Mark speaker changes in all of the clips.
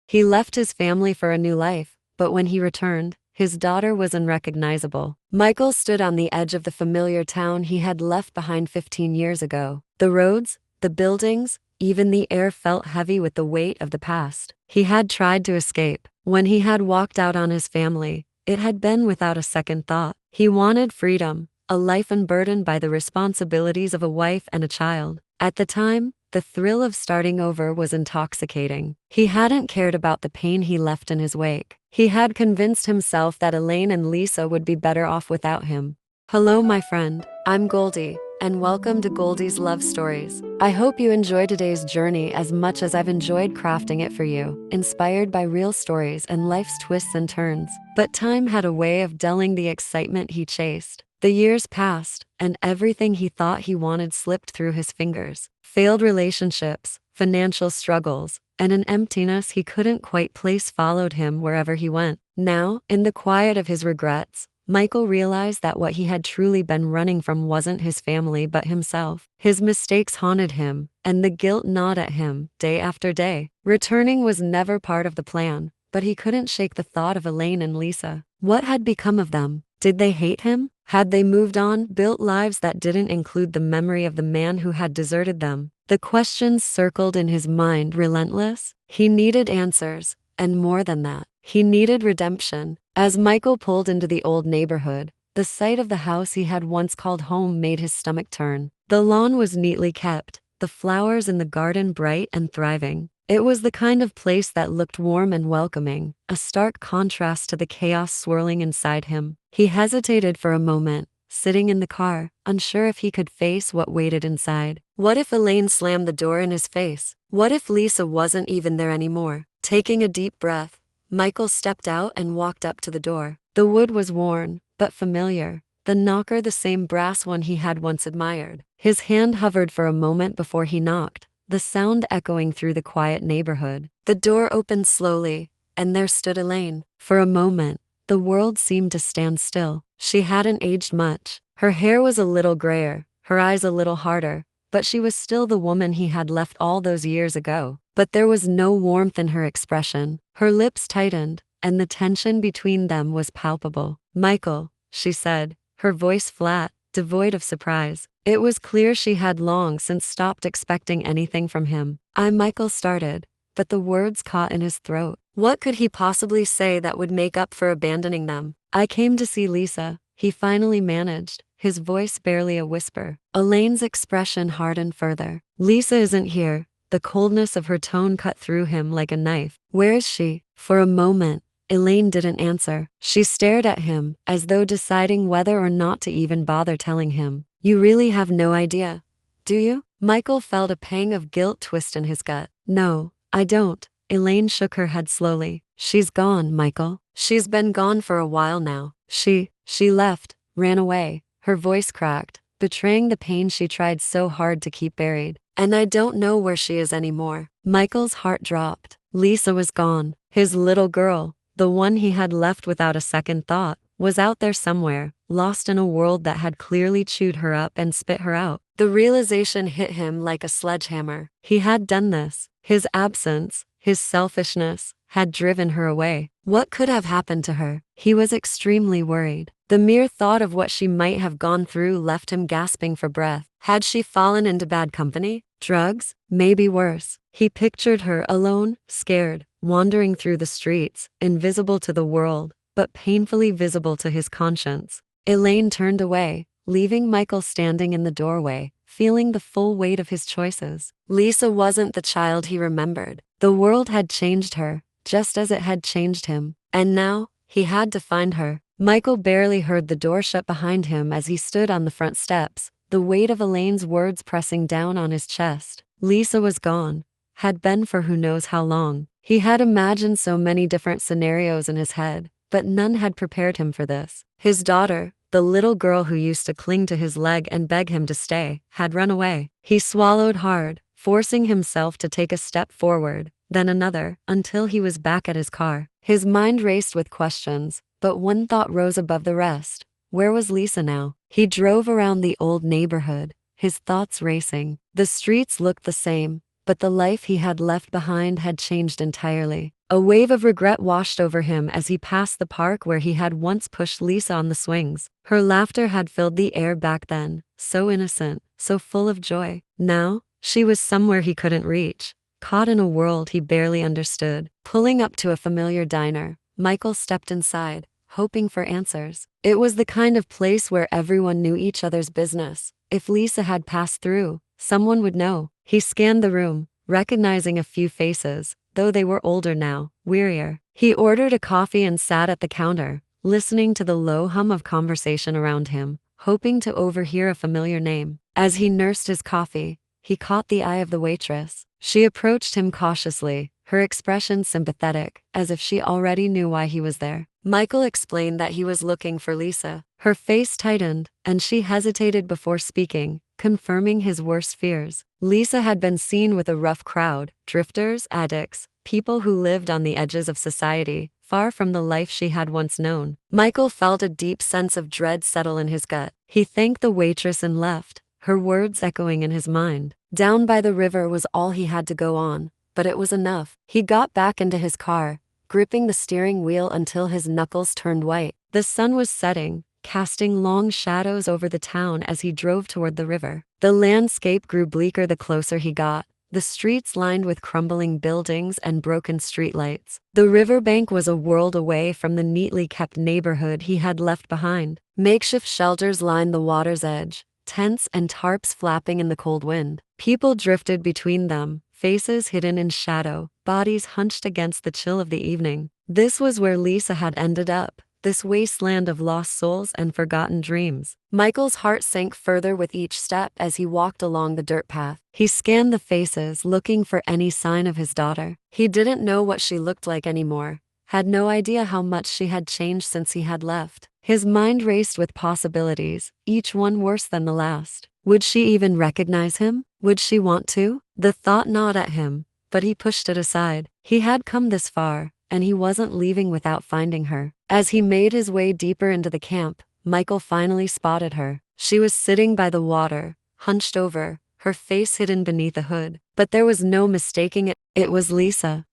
Speaker 1: He left his family for a new life, but when he returned, his daughter was unrecognizable. Michael stood on the edge of the familiar town he had left behind 15 years ago. The roads, the buildings, even the air felt heavy with the weight of the past. He had tried to escape. When he had walked out on his family, it had been without a second thought. He wanted freedom, a life unburdened by the responsibilities of a wife and a child. At the time, the thrill of starting over was intoxicating. He hadn't cared about the pain he left in his wake. He had convinced himself that Elaine and Lisa would be better off without him. Hello, my friend. I'm Goldie, and welcome to Goldie's Love Stories. I hope you enjoy today's journey as much as I've enjoyed crafting it for you, inspired by real stories and life's twists and turns. But time had a way of dulling the excitement he chased. The years passed, and everything he thought he wanted slipped through his fingers. Failed relationships, financial struggles, and an emptiness he couldn't quite place followed him wherever he went. Now, in the quiet of his regrets, Michael realized that what he had truly been running from wasn't his family but himself. His mistakes haunted him, and the guilt gnawed at him day after day. Returning was never part of the plan, but he couldn't shake the thought of Elaine and Lisa. What had become of them? Did they hate him? Had they moved on, built lives that didn't include the memory of the man who had deserted them? The questions circled in his mind, relentless. He needed answers, and more than that, he needed redemption. As Michael pulled into the old neighborhood, the sight of the house he had once called home made his stomach turn. The lawn was neatly kept, the flowers in the garden bright and thriving. It was the kind of place that looked warm and welcoming, a stark contrast to the chaos swirling inside him. He hesitated for a moment, sitting in the car, unsure if he could face what waited inside. What if Elaine slammed the door in his face? What if Lisa wasn't even there anymore? Taking a deep breath, Michael stepped out and walked up to the door. The wood was worn, but familiar, the knocker the same brass one he had once admired. His hand hovered for a moment before he knocked, the sound echoing through the quiet neighborhood. The door opened slowly, and there stood Elaine. For a moment, the world seemed to stand still. She hadn't aged much. Her hair was a little grayer, her eyes a little harder, but she was still the woman he had left all those years ago. But there was no warmth in her expression. Her lips tightened, and the tension between them was palpable. "Michael," she said, her voice flat, devoid of surprise. It was clear she had long since stopped expecting anything from him. Michael started, but the words caught in his throat. What could he possibly say that would make up for abandoning them? "I came to see Lisa," he finally managed, his voice barely a whisper. Elaine's expression hardened further. "Lisa isn't here." The coldness of her tone cut through him like a knife. "Where is she?" For a moment, Elaine didn't answer. She stared at him, as though deciding whether or not to even bother telling him. "You really have no idea, do you?" Michael felt a pang of guilt twist in his gut. "No, I don't." Elaine shook her head slowly. "She's gone, Michael. She's been gone for a while now. She left, ran away." Her voice cracked, betraying the pain she tried so hard to keep buried. "And I don't know where she is anymore." Michael's heart dropped. Lisa was gone. His little girl, the one he had left without a second thought, was out there somewhere, lost in a world that had clearly chewed her up and spit her out. The realization hit him like a sledgehammer. He had done this. His absence, his selfishness, had driven her away. What could have happened to her? He was extremely worried. The mere thought of what she might have gone through left him gasping for breath. Had she fallen into bad company? Drugs? Maybe worse. He pictured her alone, scared, wandering through the streets, invisible to the world, but painfully visible to his conscience. Elaine turned away, leaving Michael standing in the doorway, feeling the full weight of his choices. Lisa wasn't the child he remembered. The world had changed her, just as it had changed him. And now, he had to find her. Michael barely heard the door shut behind him as he stood on the front steps, the weight of Elaine's words pressing down on his chest. Lisa was gone, had been for who knows how long. He had imagined so many different scenarios in his head, but none had prepared him for this. His daughter, the little girl who used to cling to his leg and beg him to stay, had run away. He swallowed hard, forcing himself to take a step forward, then another, until he was back at his car. His mind raced with questions, but one thought rose above the rest. Where was Lisa now? He drove around the old neighborhood, his thoughts racing. The streets looked the same, but the life he had left behind had changed entirely. A wave of regret washed over him as he passed the park where he had once pushed Lisa on the swings. Her laughter had filled the air back then, so innocent, so full of joy. Now, she was somewhere he couldn't reach, caught in a world he barely understood. Pulling up to a familiar diner, Michael stepped inside, hoping for answers. It was the kind of place where everyone knew each other's business. If Lisa had passed through, someone would know. He scanned the room, recognizing a few faces, though they were older now, wearier. He ordered a coffee and sat at the counter, listening to the low hum of conversation around him, hoping to overhear a familiar name. As he nursed his coffee, he caught the eye of the waitress. She approached him cautiously, her expression sympathetic, as if she already knew why he was there. Michael explained that he was looking for Lisa. Her face tightened, and she hesitated before speaking, confirming his worst fears. Lisa had been seen with a rough crowd, drifters, addicts, people who lived on the edges of society, far from the life she had once known. Michael felt a deep sense of dread settle in his gut. He thanked the waitress and left, her words echoing in his mind. Down by the river was all he had to go on, but it was enough. He got back into his car, gripping the steering wheel until his knuckles turned white. The sun was setting, casting long shadows over the town as he drove toward the river. The landscape grew bleaker the closer he got, the streets lined with crumbling buildings and broken streetlights. The riverbank was a world away from the neatly kept neighborhood he had left behind. Makeshift shelters lined the water's edge, tents and tarps flapping in the cold wind. People drifted between them, faces hidden in shadow, bodies hunched against the chill of the evening. This was where Lisa had ended up, this wasteland of lost souls and forgotten dreams. Michael's heart sank further with each step as he walked along the dirt path. He scanned the faces, looking for any sign of his daughter. He didn't know what she looked like anymore, had no idea how much she had changed since he had left. His mind raced with possibilities, each one worse than the last. Would she even recognize him? Would she want to? The thought gnawed at him, but he pushed it aside. He had come this far, and he wasn't leaving without finding her. As he made his way deeper into the camp, Michael finally spotted her. She was sitting by the water, hunched over, her face hidden beneath a hood. But there was no mistaking it. It was Lisa.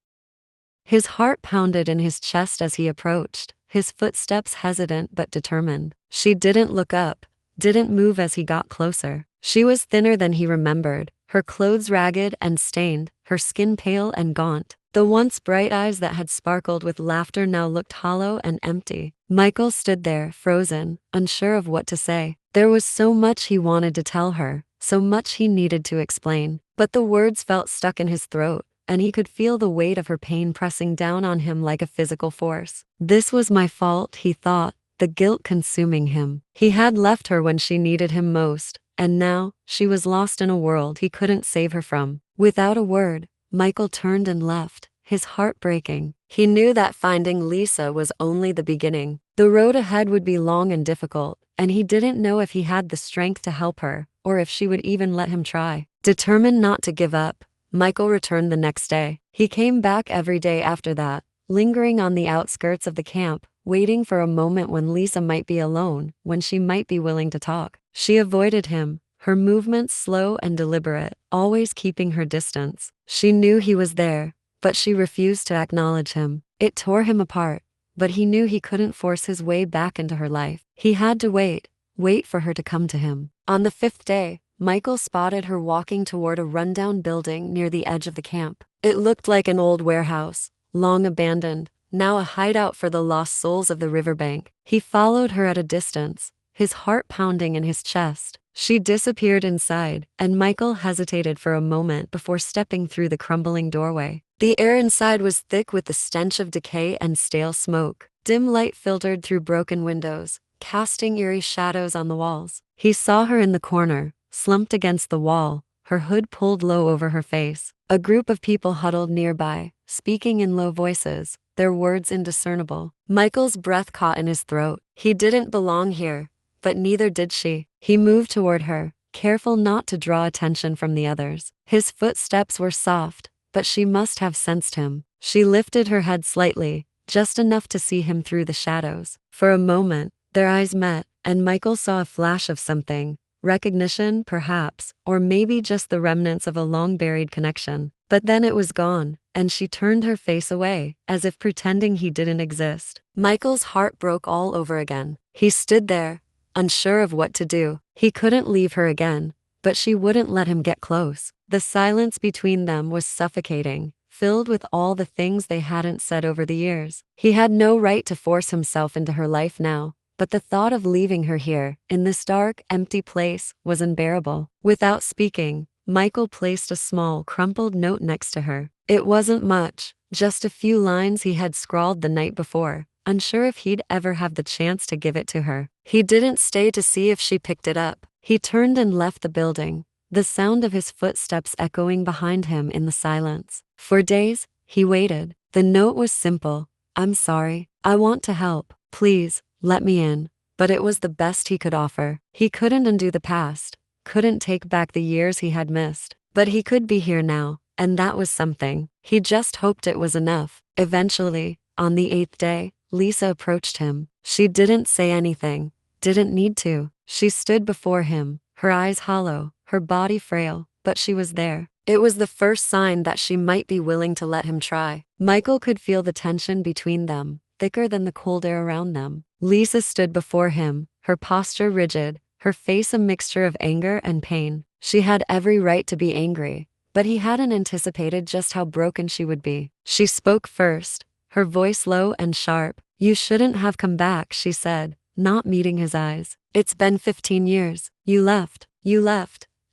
Speaker 1: His heart pounded in his chest as he approached, his footsteps hesitant but determined. She didn't look up, didn't move as he got closer. She was thinner than he remembered, her clothes ragged and stained, her skin pale and gaunt. The once bright eyes that had sparkled with laughter now looked hollow and empty. Michael stood there, frozen, unsure of what to say. There was so much he wanted to tell her, so much he needed to explain, but the words felt stuck in his throat, and he could feel the weight of her pain pressing down on him like a physical force. This was my fault, he thought, the guilt consuming him. He had left her when she needed him most, and now, she was lost in a world he couldn't save her from. Without a word, Michael turned and left, his heart breaking. He knew that finding Lisa was only the beginning. The road ahead would be long and difficult, and he didn't know if he had the strength to help her, or if she would even let him try. Determined not to give up, Michael returned the next day. He came back every day after that, lingering on the outskirts of the camp, waiting for a moment when Lisa might be alone, when she might be willing to talk. She avoided him, her movements slow and deliberate, always keeping her distance. She knew he was there, but she refused to acknowledge him. It tore him apart, but he knew he couldn't force his way back into her life. He had to wait for her to come to him. On the 5th day, Michael spotted her walking toward a rundown building near the edge of the camp. It looked like an old warehouse, long abandoned, now a hideout for the lost souls of the riverbank. He followed her at a distance, his heart pounding in his chest. She disappeared inside, and Michael hesitated for a moment before stepping through the crumbling doorway. The air inside was thick with the stench of decay and stale smoke. Dim light filtered through broken windows, casting eerie shadows on the walls. He saw her in the corner, slumped against the wall, her hood pulled low over her face. A group of people huddled nearby, speaking in low voices, their words indiscernible. Michael's breath caught in his throat. He didn't belong here, but neither did she. He moved toward her, careful not to draw attention from the others. His footsteps were soft, but she must have sensed him. She lifted her head slightly, just enough to see him through the shadows. For a moment, their eyes met, and Michael saw a flash of something. Recognition, perhaps, or maybe just the remnants of a long-buried connection. But then it was gone, and she turned her face away, as if pretending he didn't exist. Michael's heart broke all over again. He stood there, unsure of what to do. He couldn't leave her again, but she wouldn't let him get close. The silence between them was suffocating, filled with all the things they hadn't said over the years. He had no right to force himself into her life now, but the thought of leaving her here, in this dark, empty place, was unbearable. Without speaking, Michael placed a small, crumpled note next to her. It wasn't much, just a few lines he had scrawled the night before, unsure if he'd ever have the chance to give it to her. He didn't stay to see if she picked it up. He turned and left the building, the sound of his footsteps echoing behind him in the silence. For days, he waited. The note was simple. I'm sorry. I want to help. Please, let me in. But it was the best he could offer. He couldn't undo the past, couldn't take back the years he had missed. But he could be here now, and that was something. He just hoped it was enough. Eventually, on the 8th day, Lisa approached him. She didn't say anything, didn't need to. She stood before him, her eyes hollow, her body frail, but she was there. It was the first sign that she might be willing to let him try. Michael could feel the tension between them, thicker than the cold air around them. Lisa stood before him, her posture rigid, her face a mixture of anger and pain. She had every right to be angry, but he hadn't anticipated just how broken she would be. She spoke first, her voice low and sharp. You shouldn't have come back, she said, not meeting his eyes. It's been 15 years. You left,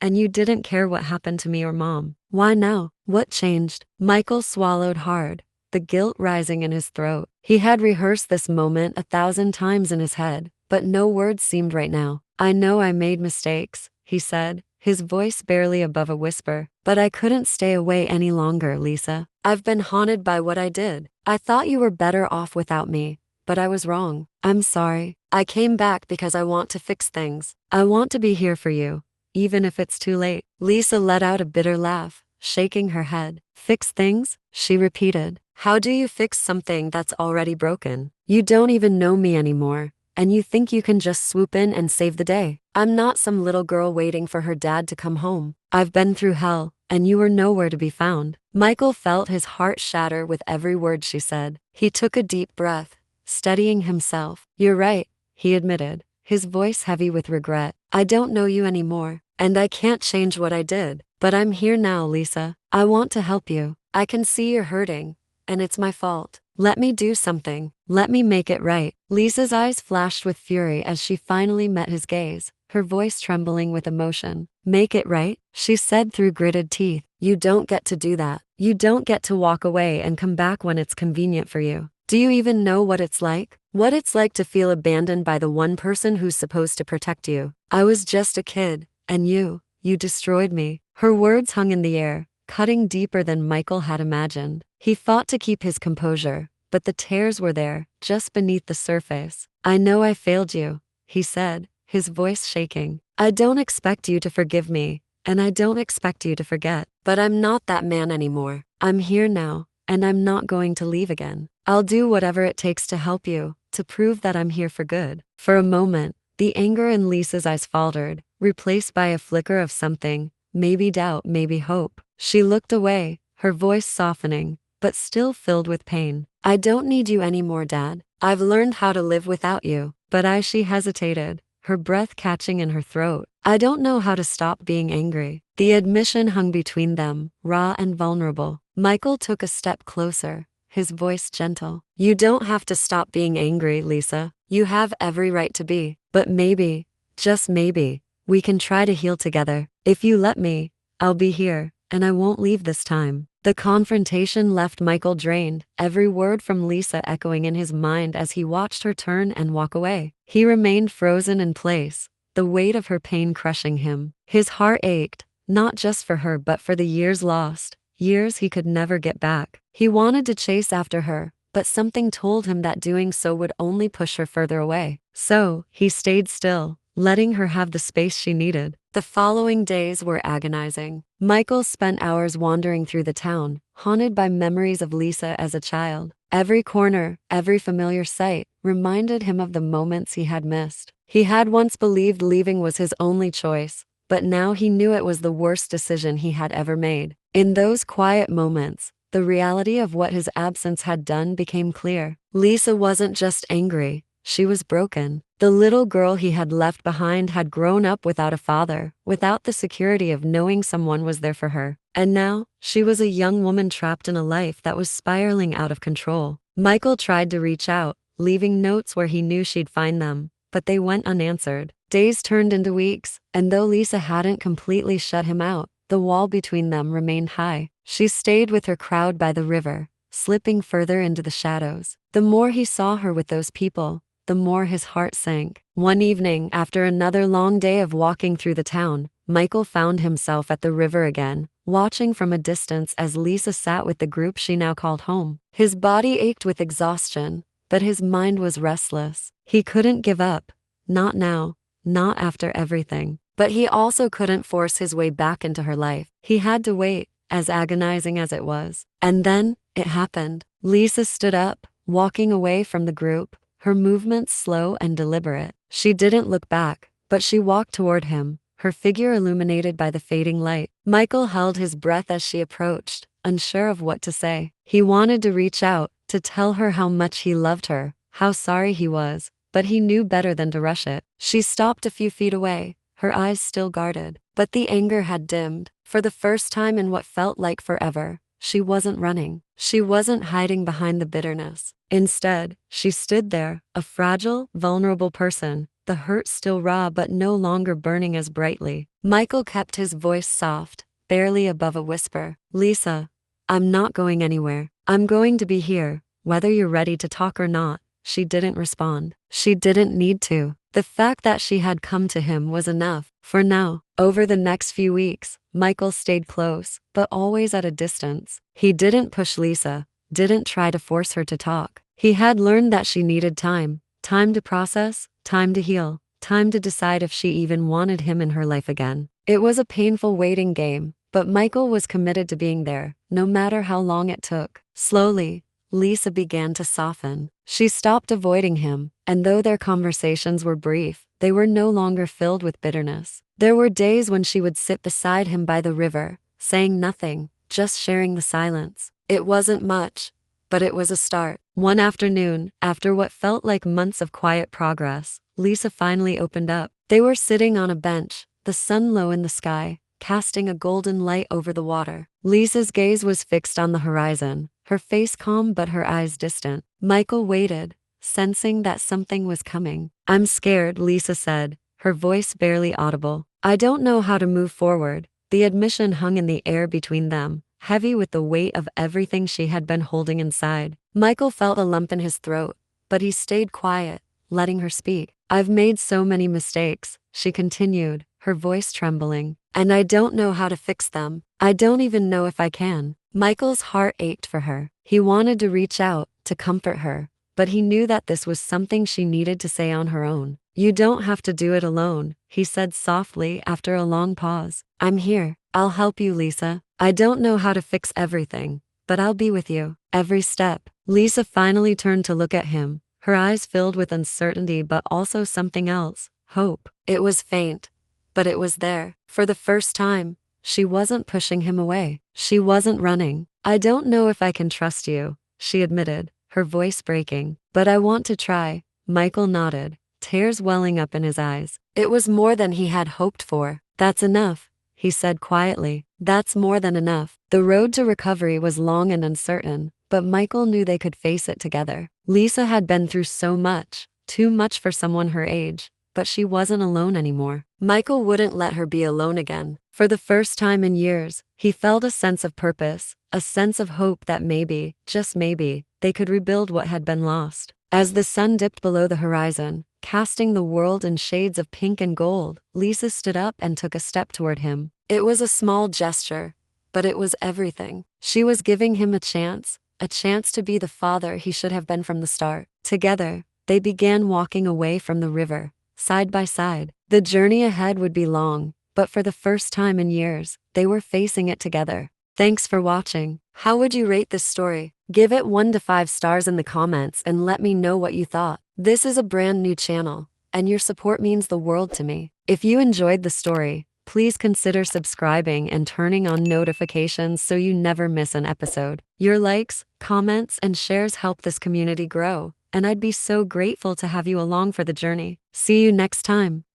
Speaker 1: and you didn't care what happened to me or Mom. Why now? What changed? Michael swallowed hard, the guilt rising in his throat. He had rehearsed this moment 1,000 times in his head, but no words seemed right now. I know I made mistakes, he said, his voice barely above a whisper. But I couldn't stay away any longer, Lisa. I've been haunted by what I did. I thought you were better off without me, but I was wrong. I'm sorry. I came back because I want to fix things. I want to be here for you, even if it's too late. Lisa let out a bitter laugh, shaking her head. Fix things? She repeated. How do you fix something that's already broken? You don't even know me anymore, and you think you can just swoop in and save the day. I'm not some little girl waiting for her dad to come home. I've been through hell, and you were nowhere to be found. Michael felt his heart shatter with every word she said. He took a deep breath, steadying himself. You're right, he admitted, his voice heavy with regret. I don't know you anymore, and I can't change what I did. But I'm here now, Lisa. I want to help you. I can see you're hurting, and it's my fault. Let me do something. Let me make it right. Lisa's eyes flashed with fury as she finally met his gaze, her voice trembling with emotion. Make it right? She said through gritted teeth. You don't get to do that. You don't get to walk away and come back when it's convenient for you. Do you even know what it's like? What it's like to feel abandoned by the one person who's supposed to protect you. I was just a kid, and you destroyed me. Her words hung in the air, cutting deeper than Michael had imagined. He fought to keep his composure, but the tears were there, just beneath the surface. I know I failed you, he said, his voice shaking. I don't expect you to forgive me, and I don't expect you to forget. But I'm not that man anymore. I'm here now, and I'm not going to leave again. I'll do whatever it takes to help you, to prove that I'm here for good. For a moment, the anger in Lisa's eyes faltered, replaced by a flicker of something, maybe doubt, maybe hope. She looked away, her voice softening, but still filled with pain. I don't need you anymore, Dad. I've learned how to live without you. But she hesitated, her breath catching in her throat. I don't know how to stop being angry. The admission hung between them, raw and vulnerable. Michael took a step closer, his voice gentle. You don't have to stop being angry, Lisa. You have every right to be. But maybe, just maybe, we can try to heal together. If you let me, I'll be here, and I won't leave this time. The confrontation left Michael drained, every word from Lisa echoing in his mind as he watched her turn and walk away. He remained frozen in place, the weight of her pain crushing him. His heart ached, not just for her but for the years lost, years he could never get back. He wanted to chase after her, but something told him that doing so would only push her further away. So, he stayed still, letting her have the space she needed. The following days were agonizing. Michael spent hours wandering through the town, haunted by memories of Lisa as a child. Every corner, every familiar sight, reminded him of the moments he had missed. He had once believed leaving was his only choice, but now he knew it was the worst decision he had ever made. In those quiet moments, the reality of what his absence had done became clear. Lisa wasn't just angry, she was broken. The little girl he had left behind had grown up without a father, without the security of knowing someone was there for her. And now, she was a young woman trapped in a life that was spiraling out of control. Michael tried to reach out, leaving notes where he knew she'd find them, but they went unanswered. Days turned into weeks, and though Lisa hadn't completely shut him out, the wall between them remained high. She stayed with her crowd by the river, slipping further into the shadows. The more he saw her with those people, the more his heart sank. One evening, after another long day of walking through the town, Michael found himself at the river again, watching from a distance as Lisa sat with the group she now called home. His body ached with exhaustion, but his mind was restless. He couldn't give up. Not now, not after everything. But he also couldn't force his way back into her life. He had to wait, as agonizing as it was. And then, it happened. Lisa stood up, walking away from the group, her movements slow and deliberate. She didn't look back, but she walked toward him, her figure illuminated by the fading light. Michael held his breath as she approached, unsure of what to say. He wanted to reach out, to tell her how much he loved her, how sorry he was, but he knew better than to rush it. She stopped a few feet away, her eyes still guarded, but the anger had dimmed. For the first time in what felt like forever, she wasn't running. She wasn't hiding behind the bitterness. Instead, she stood there, a fragile, vulnerable person, the hurt still raw but no longer burning as brightly. Michael kept his voice soft, barely above a whisper. Lisa, I'm not going anywhere. I'm going to be here, whether you're ready to talk or not. She didn't respond. She didn't need to. The fact that she had come to him was enough. For now, over the next few weeks, Michael stayed close, but always at a distance. He didn't push Lisa, didn't try to force her to talk. He had learned that she needed time, time to process, time to heal, time to decide if she even wanted him in her life again. It was a painful waiting game, but Michael was committed to being there, no matter how long it took. Slowly, Lisa began to soften. She stopped avoiding him, and though their conversations were brief, they were no longer filled with bitterness. There were days when she would sit beside him by the river, saying nothing, just sharing the silence. It wasn't much, but it was a start. One afternoon, after what felt like months of quiet progress, Lisa finally opened up. They were sitting on a bench, the sun low in the sky, casting a golden light over the water. Lisa's gaze was fixed on the horizon, her face calm but her eyes distant. Michael waited, sensing that something was coming. I'm scared, Lisa said, her voice barely audible. I don't know how to move forward. The admission hung in the air between them, heavy with the weight of everything she had been holding inside. Michael felt a lump in his throat, but he stayed quiet, letting her speak. I've made so many mistakes, she continued, her voice trembling, and I don't know how to fix them. I don't even know if I can. Michael's heart ached for her. He wanted to reach out, to comfort her, but he knew that this was something she needed to say on her own. You don't have to do it alone, he said softly after a long pause. I'm here. I'll help you, Lisa. I don't know how to fix everything, but I'll be with you, every step. Lisa finally turned to look at him, her eyes filled with uncertainty but also something else, hope. It was faint, but it was there. For the first time, she wasn't pushing him away. She wasn't running. I don't know if I can trust you, she admitted, her voice breaking. But I want to try. Michael nodded, tears welling up in his eyes. It was more than he had hoped for. That's enough, he said quietly. That's more than enough. The road to recovery was long and uncertain, but Michael knew they could face it together. Lisa had been through so much, too much for someone her age, but she wasn't alone anymore. Michael wouldn't let her be alone again. For the first time in years, he felt a sense of purpose, a sense of hope that maybe, just maybe, they could rebuild what had been lost. As the sun dipped below the horizon, casting the world in shades of pink and gold, Lisa stood up and took a step toward him. It was a small gesture, but it was everything. She was giving him a chance to be the father he should have been from the start. Together, they began walking away from the river, side by side. The journey ahead would be long, but for the first time in years, they were facing it together. Thanks for watching. How would you rate this story? Give it 1 to 5 stars in the comments and let me know what you thought. This is a brand new channel, and your support means the world to me. If you enjoyed the story, Please consider subscribing and turning on notifications so you never miss an episode. Your likes, comments, and shares help this community grow, and I'd be so grateful to have you along for the journey. See you next time.